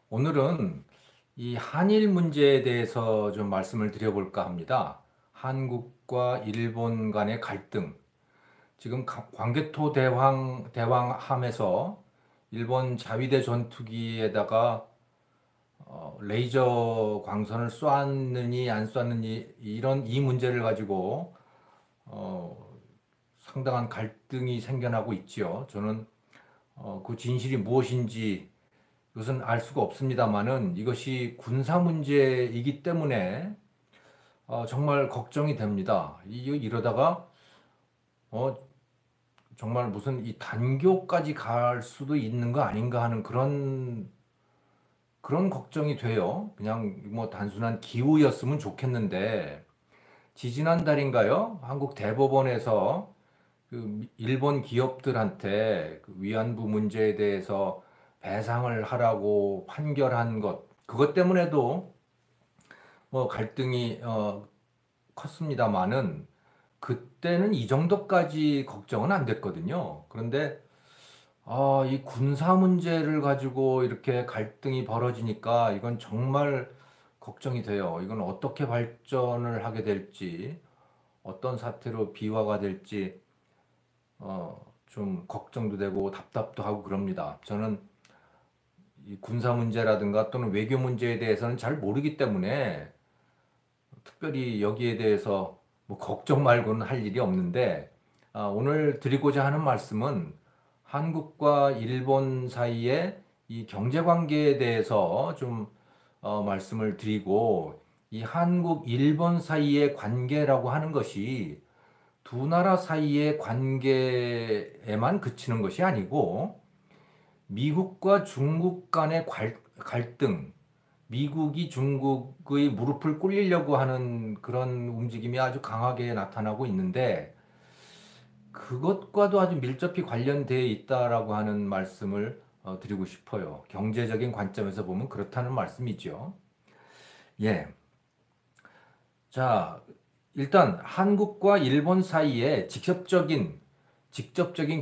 오늘은 이 한일 문제에 대해서 좀 말씀을 드려볼까 합니다. 한국과 일본 간의 갈등. 지금 광개토 대왕함에서 일본 자위대 전투기에다가 레이저 광선을 쏘았느니 안 쏘았느니 이런 이 문제를 가지고 어, 상당한 갈등이 생겨나고 있지요. 저는 그 진실이 무엇인지 이것은 알 수가 없습니다만은 이것이 군사 문제이기 때문에 정말 걱정이 됩니다. 이러다가 어, 정말 무슨 이 단교까지 갈 수도 있는 거 아닌가 하는 그런 걱정이 돼요. 그냥 뭐 단순한 기우였으면 좋겠는데 지지난달인가요? 한국 대법원에서 그 일본 기업들한테 그 위안부 문제에 대해서 배상을 하라고 판결한 것, 그것 때문에도 뭐 갈등이 컸습니다만은 그때는 이 정도까지 걱정은 안 됐거든요. 그런데 이 군사 문제를 가지고 이렇게 갈등이 벌어지니까 이건 정말 걱정이 돼요. 이건 어떻게 발전을 하게 될지, 어떤 사태로 비화가 될지 좀 걱정도 되고 답답도 하고 그럽니다. 저는 이 군사 문제라든가 또는 외교 문제에 대해서는 잘 모르기 때문에 특별히 여기에 대해서 뭐 걱정 말고는 할 일이 없는데 오늘 드리고자 하는 말씀은 한국과 일본 사이의 이 경제 관계에 대해서 좀 말씀을 드리고 이 한국, 일본 사이의 관계라고 하는 것이 두 나라 사이의 관계에만 그치는 것이 아니고 미국과 중국 간의 갈등, 미국이 중국의 무릎을 꿇리려고 하는 그런 움직임이 아주 강하게 나타나고 있는데 그것과도 아주 밀접히 관련되어 있다라고 하는 말씀을 드리고 싶어요. 경제적인 관점에서 보면 그렇다는 말씀이죠. 예. 자, 일단 한국과 일본 사이에 직접적인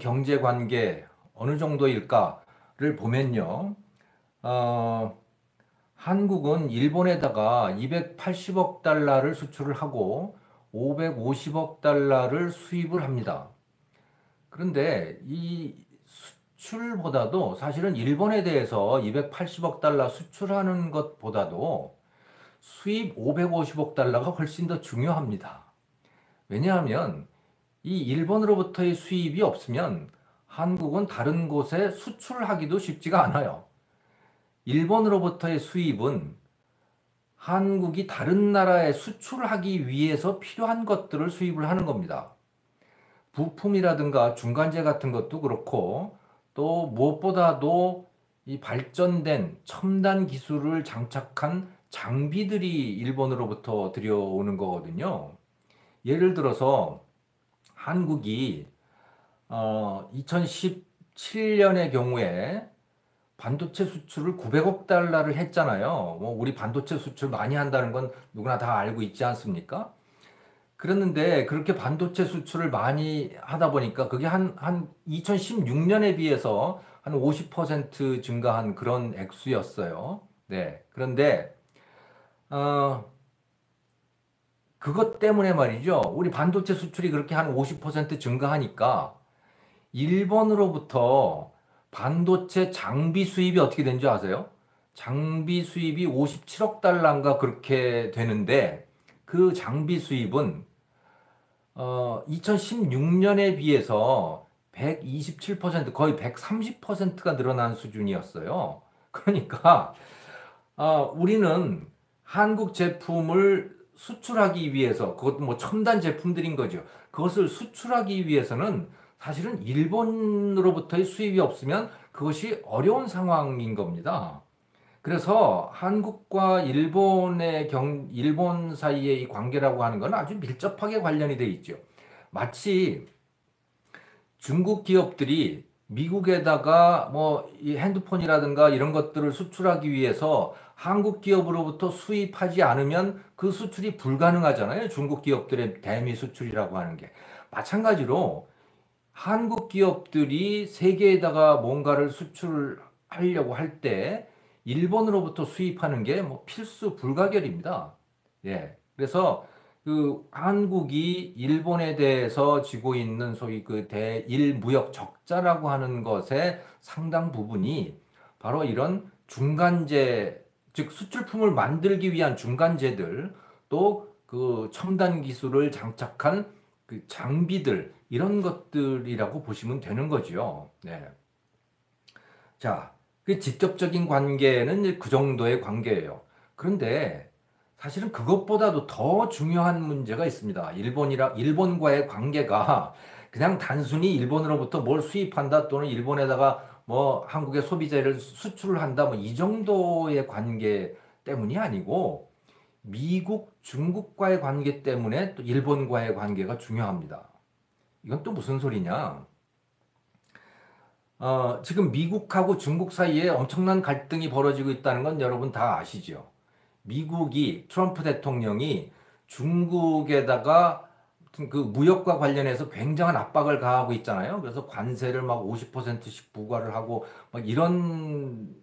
경제 관계 어느 정도일까를 보면요. 어, 한국은 일본에다가 280억 달러를 수출을 하고 550억 달러를 수입을 합니다. 그런데 이 수출보다도 사실은 일본에 대해서 280억 달러 수출하는 것보다도 수입 550억 달러가 훨씬 더 중요합니다. 왜냐하면 이 일본으로부터의 수입이 없으면 한국은 다른 곳에 수출하기도 쉽지가 않아요. 일본으로부터의 수입은 한국이 다른 나라에 수출하기 위해서 필요한 것들을 수입을 하는 겁니다. 부품이라든가 중간재 같은 것도 그렇고 또 무엇보다도 이 발전된 첨단 기술을 장착한 장비들이 일본으로부터 들여오는 거거든요. 예를 들어서 한국이 2017년의 경우에 반도체 수출을 900억 달러를 했잖아요. 뭐 우리 반도체 수출 많이 한다는 건 누구나 다 알고 있지 않습니까? 그랬는데 그렇게 반도체 수출을 많이 하다 보니까 그게 한 2016년에 비해서 한 50% 증가한 그런 액수였어요. 네. 그런데 어, 그것 때문에 말이죠. 우리 반도체 수출이 그렇게 한 50% 증가하니까 일본으로부터 반도체 장비 수입이 어떻게 된 줄 아세요? 장비 수입이 57억 달러인가 그렇게 되는데 그 장비 수입은 2016년에 비해서 127% 거의 130%가 늘어난 수준이었어요. 그러니까 우리는 한국 제품을 수출하기 위해서 그것도 뭐 첨단 제품들인 거죠. 그것을 수출하기 위해서는 사실은 일본으로부터의 수입이 없으면 그것이 어려운 상황인 겁니다. 그래서 한국과 일본 사이의 이 관계라고 하는 건 아주 밀접하게 관련이 돼 있죠. 마치 중국 기업들이 미국에다가 뭐 이 핸드폰이라든가 이런 것들을 수출하기 위해서 한국 기업으로부터 수입하지 않으면 그 수출이 불가능하잖아요. 중국 기업들의 대미 수출이라고 하는 게. 마찬가지로 한국 기업들이 세계에다가 뭔가를 수출하려고 할 때 일본으로부터 수입하는 게 뭐 필수 불가결입니다. 예. 그래서 그 한국이 일본에 대해서 지고 있는 소위 그 대일 무역 적자라고 하는 것의 상당 부분이 바로 이런 중간재, 즉 수출품을 만들기 위한 중간재들, 또 그 첨단 기술을 장착한 그 장비들, 이런 것들이라고 보시면 되는 거죠. 네. 자, 그 직접적인 관계는 그 정도의 관계예요. 그런데 사실은 그것보다도 더 중요한 문제가 있습니다. 일본과의 관계가 그냥 단순히 일본으로부터 뭘 수입한다, 또는 일본에다가 뭐 한국의 소비재를 수출을 한다, 뭐 이 정도의 관계 때문이 아니고, 미국, 중국과의 관계 때문에 또 일본과의 관계가 중요합니다. 이건 또 무슨 소리냐? 지금 미국하고 중국 사이에 엄청난 갈등이 벌어지고 있다는 건 여러분 다 아시죠? 미국이, 트럼프 대통령이 중국에다가 그 무역과 관련해서 굉장한 압박을 가하고 있잖아요. 그래서 관세를 막 50%씩 부과를 하고 막 이런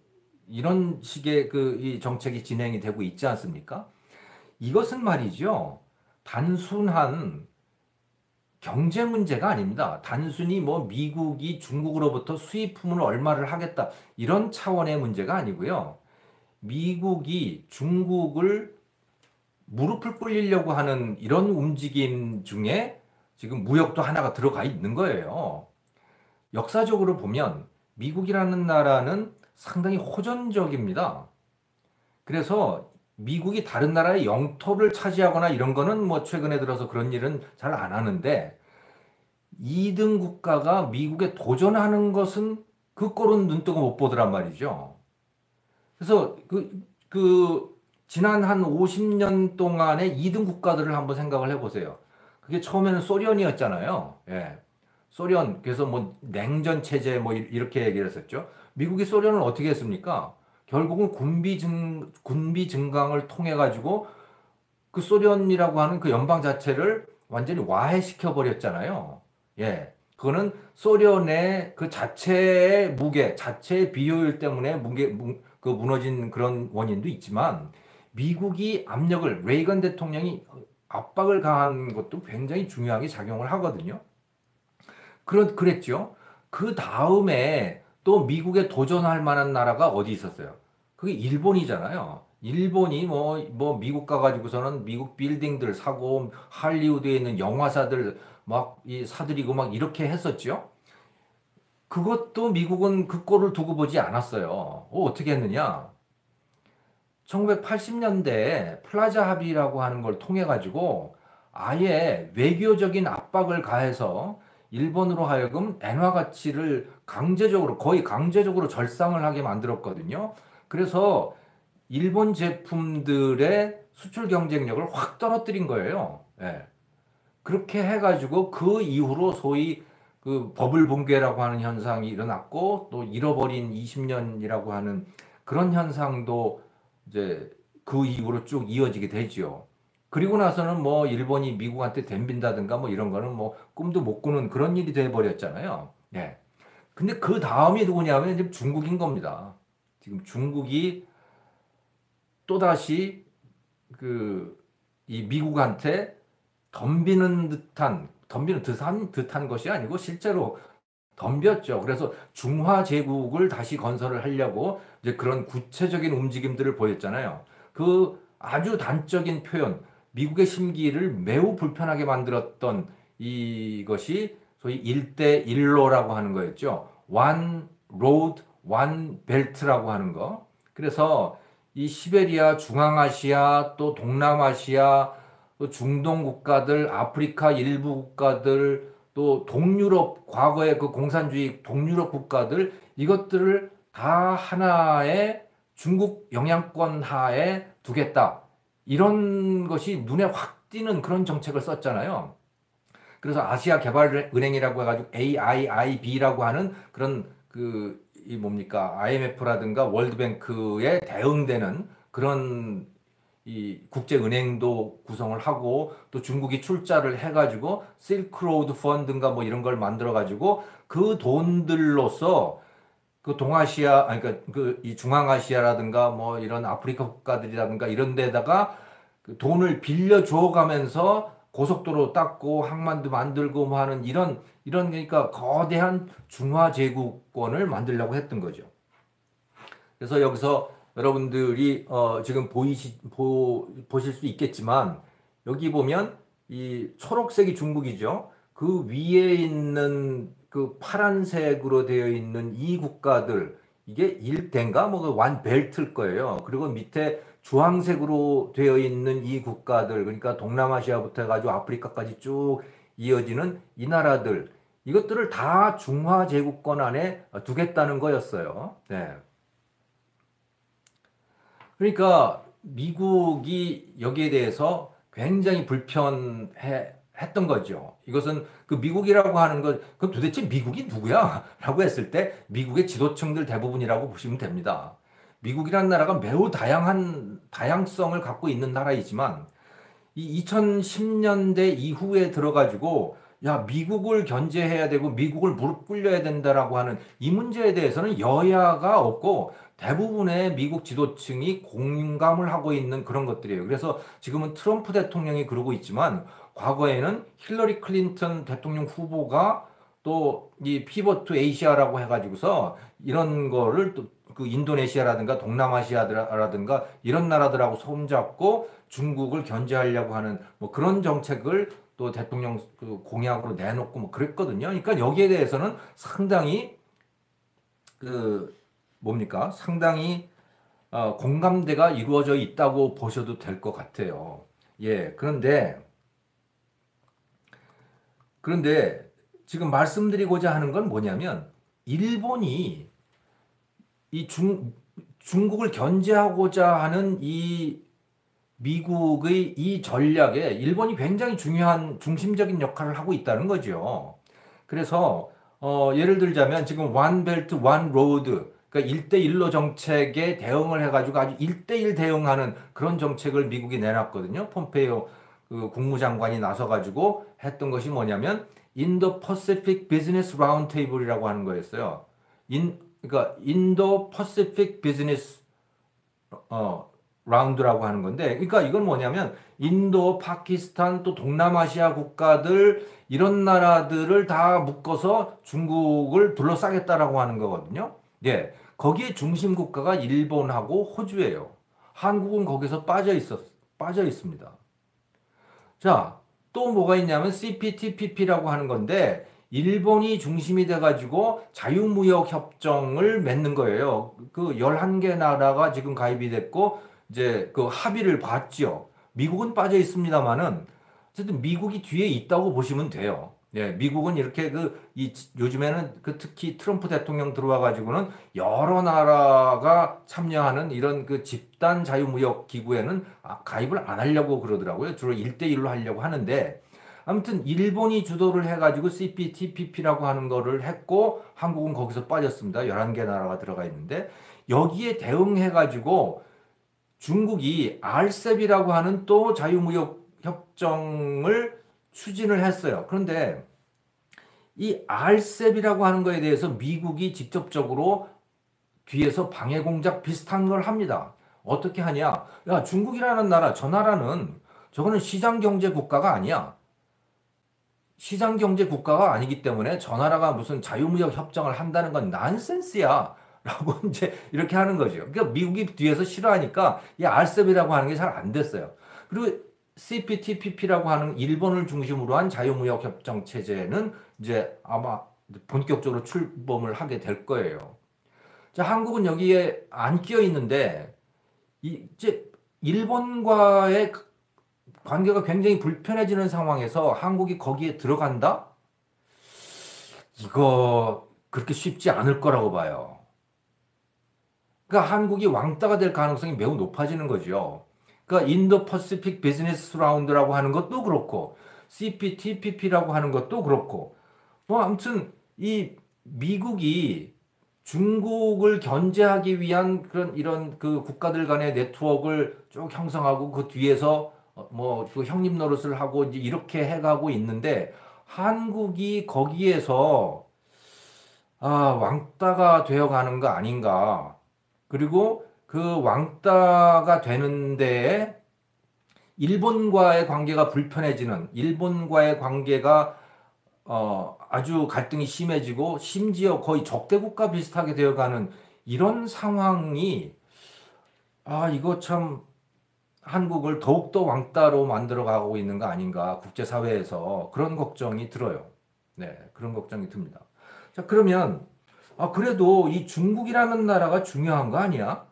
식의 그 이 정책이 진행이 되고 있지 않습니까? 이것은 말이죠. 단순한 경제 문제가 아닙니다. 단순히 뭐 미국이 중국으로부터 수입품을 얼마를 하겠다, 이런 차원의 문제가 아니고요. 미국이 중국을 무릎을 꿇리려고 하는 이런 움직임 중에 지금 무역도 하나가 들어가 있는 거예요. 역사적으로 보면 미국이라는 나라는 상당히 호전적입니다. 그래서 미국이 다른 나라의 영토를 차지하거나 이런 거는 뭐 최근에 들어서 그런 일은 잘 안 하는데, 2등 국가가 미국에 도전하는 것은 그 꼴은 눈뜨고 못 보더란 말이죠. 그래서 지난 한 50년 동안의 2등 국가들을 한번 생각을 해보세요. 그게 처음에는 소련이었잖아요. 예. 소련, 그래서 뭐 냉전 체제 뭐 이렇게 얘기를 했었죠. 미국이 소련을 어떻게 했습니까? 결국은 군비 증강을 통해 가지고 그 소련이라고 하는 그 연방 자체를 완전히 와해시켜 버렸잖아요. 예. 그거는 소련의 그 자체의 무게, 자체의 비효율 때문에 그 무너진 그런 원인도 있지만, 미국이 레이건 대통령이 압박을 가한 것도 굉장히 중요하게 작용을 하거든요. 그랬죠. 그 다음에 또 미국에 도전할 만한 나라가 어디 있었어요? 그게 일본이잖아요. 일본이 뭐 미국 가가지고서는 미국 빌딩들 사고 할리우드에 있는 영화사들 막 사들이고 막 이렇게 했었죠. 그것도 미국은 그 꼴을 두고 보지 않았어요. 어떻게 했느냐? 1980년대에 플라자 합의라고 하는 걸 통해 가지고 아예 외교적인 압박을 가해서 일본으로 하여금 엔화 가치를 거의 강제적으로 절상을 하게 만들었거든요. 그래서 일본 제품들의 수출 경쟁력을 확 떨어뜨린 거예요. 예. 그렇게 해가지고 그 이후로 소위 그 버블 붕괴라고 하는 현상이 일어났고, 또 잃어버린 20년이라고 하는 그런 현상도 이제 그 이후로 쭉 이어지게 되지요. 그리고 나서는 뭐 일본이 미국한테 덤빈다든가 뭐 이런 거는 뭐 꿈도 못 꾸는 그런 일이 돼 버렸잖아요. 예. 근데 그 다음이 누구냐면 지금 중국인 겁니다. 지금 중국이 또다시 이 미국한테 덤비는 듯한 것이 아니고 실제로 덤볐죠. 그래서 중화 제국을 다시 건설을 하려고 이제 그런 구체적인 움직임들을 보였잖아요. 그 아주 단적인 표현, 미국의 심기를 매우 불편하게 만들었던 이것이 소위 일대일로라고 하는 거였죠. One Road, One Belt라고 하는 거. 그래서 이 시베리아, 중앙아시아, 또 동남아시아, 또 중동 국가들, 아프리카 일부 국가들, 또 동유럽, 과거의 그 공산주의 동유럽 국가들, 이것들을 다 하나의 중국 영향권 하에 두겠다. 이런 것이 눈에 확 띄는 그런 정책을 썼잖아요. 그래서 아시아 개발은행이라고 해가지고 AIIB라고 하는 그런 이 뭡니까? IMF라든가 월드뱅크에 대응되는 그런 이 국제은행도 구성을 하고, 또 중국이 출자를 해가지고 실크로드 펀드인가 뭐 이런 걸 만들어가지고 그 돈들로서 그 동아시아, 아니, 그러니까 그 이 중앙아시아라든가 뭐 이런 아프리카 국가들이라든가 이런 데다가 그 돈을 빌려 줘 가면서 고속도로 닦고 항만도 만들고 뭐 하는 이런 그러니까 거대한 중화 제국권을 만들려고 했던 거죠. 그래서 여기서 여러분들이 지금 보실 수 있겠지만 여기 보면 이 초록색이 중국이죠. 그 위에 있는 그 파란색으로 되어 있는 이 국가들 이게 일대인가 뭐 완벨트일 거예요. 그리고 밑에 주황색으로 되어 있는 이 국가들 그러니까 동남아시아부터 해가지고 아프리카까지 쭉 이어지는 이 나라들 이것들을 다 중화 제국권 안에 두겠다는 거였어요. 네. 그러니까 미국이 여기에 대해서 굉장히 불편해 했던 거죠. 이것은 그 미국이라고 하는 것, 그 도대체 미국이 누구야? 라고 했을 때 미국의 지도층들 대부분이라고 보시면 됩니다. 미국이라는 나라가 매우 다양성을 갖고 있는 나라이지만 이 2010년대 이후에 들어가지고 야, 미국을 견제해야 되고 미국을 무릎 꿇려야 된다라고 하는 이 문제에 대해서는 여야가 없고 대부분의 미국 지도층이 공감을 하고 있는 그런 것들이에요. 그래서 지금은 트럼프 대통령이 그러고 있지만 과거에는 힐러리 클린턴 대통령 후보가 또 이 피벗 투 에이시아라고 해가지고서 이런 거를 또 그 인도네시아라든가 동남아시아라든가 이런 나라들하고 손잡고 중국을 견제하려고 하는 뭐 그런 정책을 또 대통령 그 공약으로 내놓고 뭐 그랬거든요. 그러니까 여기에 대해서는 상당히 그 뭡니까? 상당히 공감대가 이루어져 있다고 보셔도 될 것 같아요. 예. 그런데 지금 말씀드리고자 하는 건 뭐냐면 일본이 이 중국을 견제하고자 하는 이 미국의 이 전략에 일본이 굉장히 중요한 중심적인 역할을 하고 있다는 거죠. 그래서 예를 들자면 지금 원 벨트 원 로드 그러니까 1대1로 정책에 대응을 해가지고 아주 1대1 대응하는 그런 정책을 미국이 내놨거든요. 폼페이오 그 국무장관이 나서가지고 했던 것이 뭐냐면 인도 퍼시픽 비즈니스 라운드 테이블이라고 하는 거였어요. 그러니까 인도 퍼시픽 비즈니스 라운드라고 하는 건데, 그러니까 이건 뭐냐면 인도, 파키스탄 또 동남아시아 국가들 이런 나라들을 다 묶어서 중국을 둘러싸겠다라고 하는 거거든요. 예, 거기에 중심 국가가 일본하고 호주예요. 한국은 거기서 빠져 있습니다. 자, 또 뭐가 있냐면 CPTPP라고 하는 건데 일본이 중심이 돼가지고 자유무역 협정을 맺는 거예요. 그 11개 나라가 지금 가입이 됐고 이제 그 합의를 봤죠. 미국은 빠져 있습니다만은 어쨌든 미국이 뒤에 있다고 보시면 돼요. 예, 미국은 이렇게 요즘에는 그 특히 트럼프 대통령 들어와 가지고는 여러 나라가 참여하는 이런 그 집단 자유무역 기구에는 가입을 안 하려고 그러더라고요. 주로 1대1로 하려고 하는데 아무튼 일본이 주도를 해가지고 CPTPP라고 하는 거를 했고 한국은 거기서 빠졌습니다. 11개 나라가 들어가 있는데 여기에 대응해가지고 중국이 RCEP이라고 하는 또 자유무역 협정을 추진을 했어요. 그런데 이 RCEP이라고 하는 거에 대해서 미국이 직접적으로 뒤에서 방해 공작 비슷한 걸 합니다. 어떻게 하냐? 야, 중국이라는 나라, 저 나라는 저거는 시장 경제 국가가 아니야. 시장 경제 국가가 아니기 때문에 저 나라가 무슨 자유무역 협정을 한다는 건 난센스야. 라고 이제 이렇게 하는 거죠. 그러니까 미국이 뒤에서 싫어하니까 이 RCEP이라고 하는 게 잘 안 됐어요. 그리고 CPTPP라고 하는 일본을 중심으로 한 자유무역 협정 체제는 이제 아마 본격적으로 출범을 하게 될 거예요. 자, 한국은 여기에 안 끼어 있는데 이제 일본과의 관계가 굉장히 불편해지는 상황에서 한국이 거기에 들어간다? 이거 그렇게 쉽지 않을 거라고 봐요. 그러니까 한국이 왕따가 될 가능성이 매우 높아지는 거죠. 그러니까 인도 퍼시픽 비즈니스 라운드라고 하는 것도 그렇고 CPTPP라고 하는 것도 그렇고 뭐 아무튼 이 미국이 중국을 견제하기 위한 그런 이런 그 국가들 간의 네트워크를 쭉 형성하고 그 뒤에서 뭐그 형님 노릇을 하고 이제 이렇게 해가고 있는데 한국이 거기에서 왕따가 되어 가는 거 아닌가. 그리고 그 왕따가 되는 데에 일본과의 관계가 불편해지는, 일본과의 관계가 아주 갈등이 심해지고 심지어 거의 적대국가 비슷하게 되어가는 이런 상황이 이거 참 한국을 더욱더 왕따로 만들어 가고 있는 거 아닌가 국제사회에서 그런 걱정이 들어요. 네, 그런 걱정이 듭니다. 자, 그러면 그래도 이 중국이라는 나라가 중요한 거 아니야?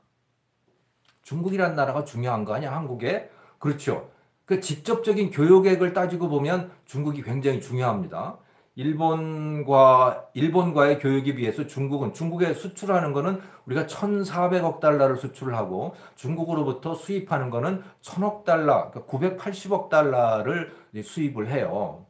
중국이라는 나라가 중요한 거 아니야? 한국에? 그렇죠. 그 직접적인 교역액을 따지고 보면 중국이 굉장히 중요합니다. 일본과의 교역에 비해서 중국에 수출하는 거는 우리가 1,400억 달러를 수출하고 중국으로부터 수입하는 거는 1,000억 달러, 그러니까 980억 달러를 수입을 해요.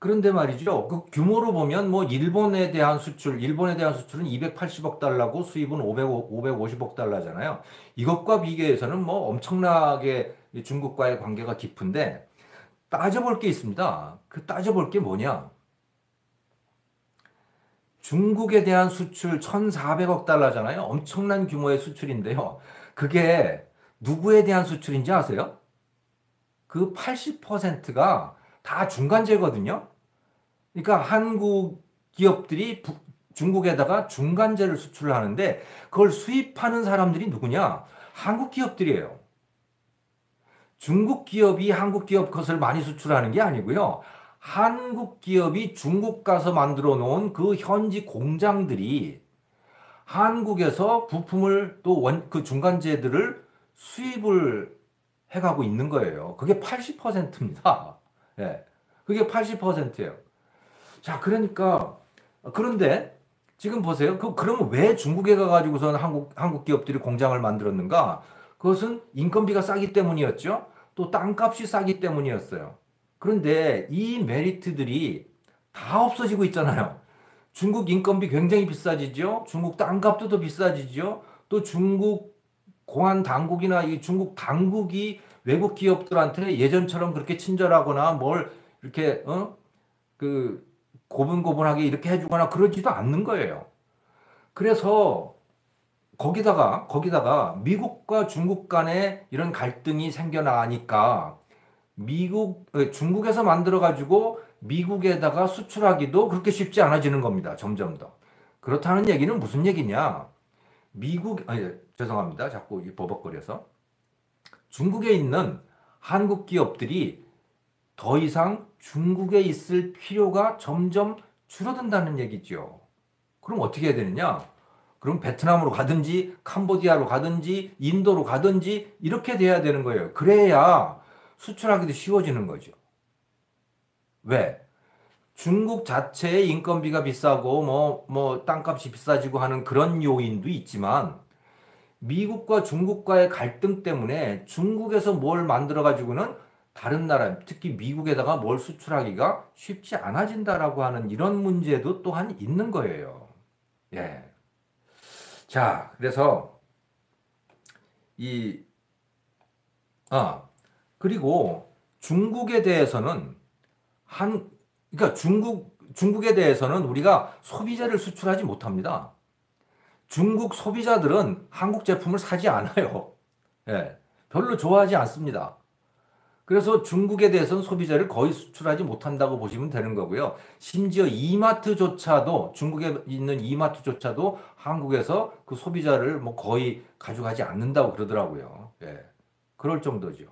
그런데 말이죠. 그 규모로 보면 뭐 일본에 대한 수출은 280억 달러고 수입은 550억 달러잖아요. 이것과 비교해서는 뭐 엄청나게 중국과의 관계가 깊은데 따져볼 게 있습니다. 그 따져볼 게 뭐냐? 중국에 대한 수출 1,400억 달러잖아요. 엄청난 규모의 수출인데요. 그게 누구에 대한 수출인지 아세요? 그 80%가 다 중간재거든요. 그러니까 한국 기업들이 중국에다가 중간재를 수출을 하는데 그걸 수입하는 사람들이 누구냐? 한국 기업들이에요. 중국 기업이 한국 기업 것을 많이 수출하는 게 아니고요. 한국 기업이 중국 가서 만들어 놓은 그 현지 공장들이 한국에서 부품을 또 그 중간재들을 수입을 해가고 있는 거예요. 그게 80%입니다. 예. 그게 80%예요. 자, 그러니까 그런데 지금 보세요. 그러면 왜 중국에 가가지고서는 한국 기업들이 공장을 만들었는가? 그것은 인건비가 싸기 때문이었죠. 또 땅값이 싸기 때문이었어요. 그런데 이 메리트들이 다 없어지고 있잖아요. 중국 인건비 굉장히 비싸지죠. 중국 땅값도 더 비싸지죠. 또 중국 공안 당국이나 이 중국 당국이 외국 기업들한테 예전처럼 그렇게 친절하거나 뭘 이렇게 그 고분고분하게 이렇게 해주거나 그러지도 않는 거예요. 그래서 거기다가 미국과 중국 간에 이런 갈등이 생겨나니까 중국에서 만들어가지고 미국에다가 수출하기도 그렇게 쉽지 않아지는 겁니다. 점점 더. 그렇다는 얘기는 무슨 얘기냐? 죄송합니다. 자꾸 버벅거려서. 중국에 있는 한국 기업들이 더 이상 중국에 있을 필요가 점점 줄어든다는 얘기죠. 그럼 어떻게 해야 되느냐? 그럼 베트남으로 가든지 캄보디아로 가든지 인도로 가든지 이렇게 돼야 되는 거예요. 그래야 수출하기도 쉬워지는 거죠. 왜? 중국 자체의 인건비가 비싸고 뭐 땅값이 비싸지고 하는 그런 요인도 있지만 미국과 중국과의 갈등 때문에 중국에서 뭘 만들어 가지고는 다른 나라, 특히 미국에다가 뭘 수출하기가 쉽지 않아진다라고 하는 이런 문제도 또한 있는 거예요. 예. 자, 그래서 이, 아, 그리고 중국에 대해서는 그러니까 중국에 대해서는 우리가 소비재를 수출하지 못합니다. 중국 소비자들은 한국 제품을 사지 않아요. 예. 별로 좋아하지 않습니다. 그래서 중국에 대해서는 소비자를 거의 수출하지 못한다고 보시면 되는 거고요. 심지어 이마트조차도 중국에 있는 이마트조차도 한국에서 그 소비자를 뭐 거의 가져가지 않는다고 그러더라고요. 예. 그럴 정도죠.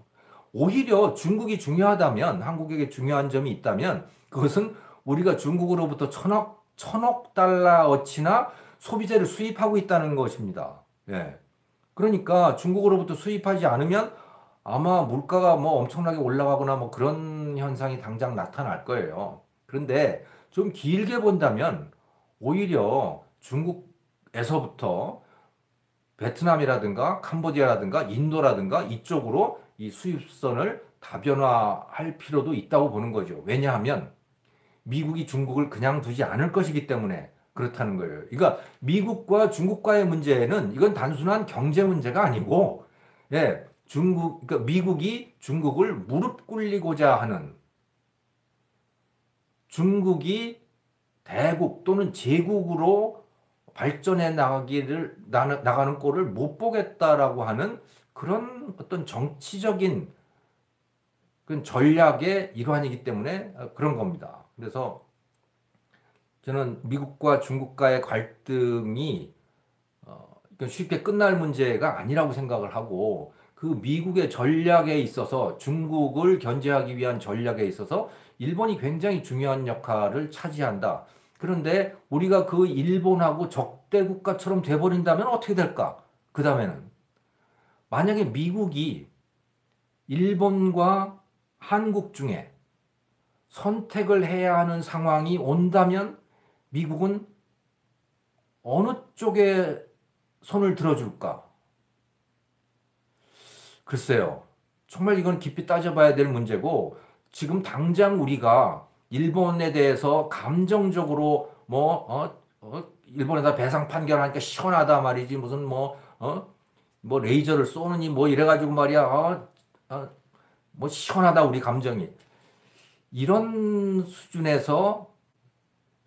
오히려 중국이 중요하다면 한국에게 중요한 점이 있다면 그것은 우리가 중국으로부터 천억 달러어치나 소비재를 수입하고 있다는 것입니다. 예. 그러니까 중국으로부터 수입하지 않으면 아마 물가가 뭐 엄청나게 올라가거나 뭐 그런 현상이 당장 나타날 거예요. 그런데 좀 길게 본다면 오히려 중국에서부터 베트남이라든가 캄보디아라든가 인도라든가 이쪽으로 이 수입선을 다변화할 필요도 있다고 보는 거죠. 왜냐하면 미국이 중국을 그냥 두지 않을 것이기 때문에 그렇다는 거예요. 그러니까 미국과 중국과의 문제는 이건 단순한 경제 문제가 아니고, 예, 그러니까 미국이 중국을 무릎 꿇리고자 하는 중국이 대국 또는 제국으로 발전해 나가는 꼴을 못 보겠다라고 하는 그런 어떤 정치적인 그런 전략의 일환이기 때문에 그런 겁니다. 그래서 저는 미국과 중국과의 갈등이 쉽게 끝날 문제가 아니라고 생각을 하고, 그 미국의 전략에 있어서, 중국을 견제하기 위한 전략에 있어서 일본이 굉장히 중요한 역할을 차지한다. 그런데 우리가 그 일본하고 적대 국가처럼 돼버린다면 어떻게 될까? 그 다음에는 만약에 미국이 일본과 한국 중에 선택을 해야 하는 상황이 온다면 미국은 어느 쪽에 손을 들어줄까? 글쎄요. 정말 이건 깊이 따져봐야 될 문제고, 지금 당장 우리가 일본에 대해서 감정적으로 일본에다 배상 판결하니까 시원하다 말이지. 무슨 뭐 레이저를 쏘느니 뭐 이래가지고 말이야. 뭐 시원하다 우리 감정이. 이런 수준에서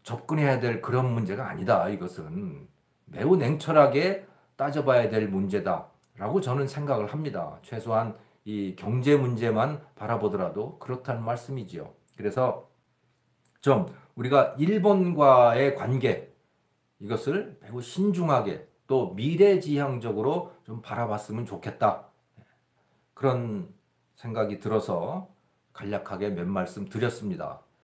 접근해야 될 그런 문제가 아니다. 이것은 매우 냉철하게 따져봐야 될 문제다라고 저는 생각을 합니다. 최소한 이 경제 문제만 바라보더라도 그렇다는 말씀이지요. 그래서 좀 우리가 일본과의 관계, 이것을 매우 신중하게 또 미래지향적으로 좀 바라봤으면 좋겠다. 그런 생각이 들어서 간략하게 몇 말씀 드렸습니다.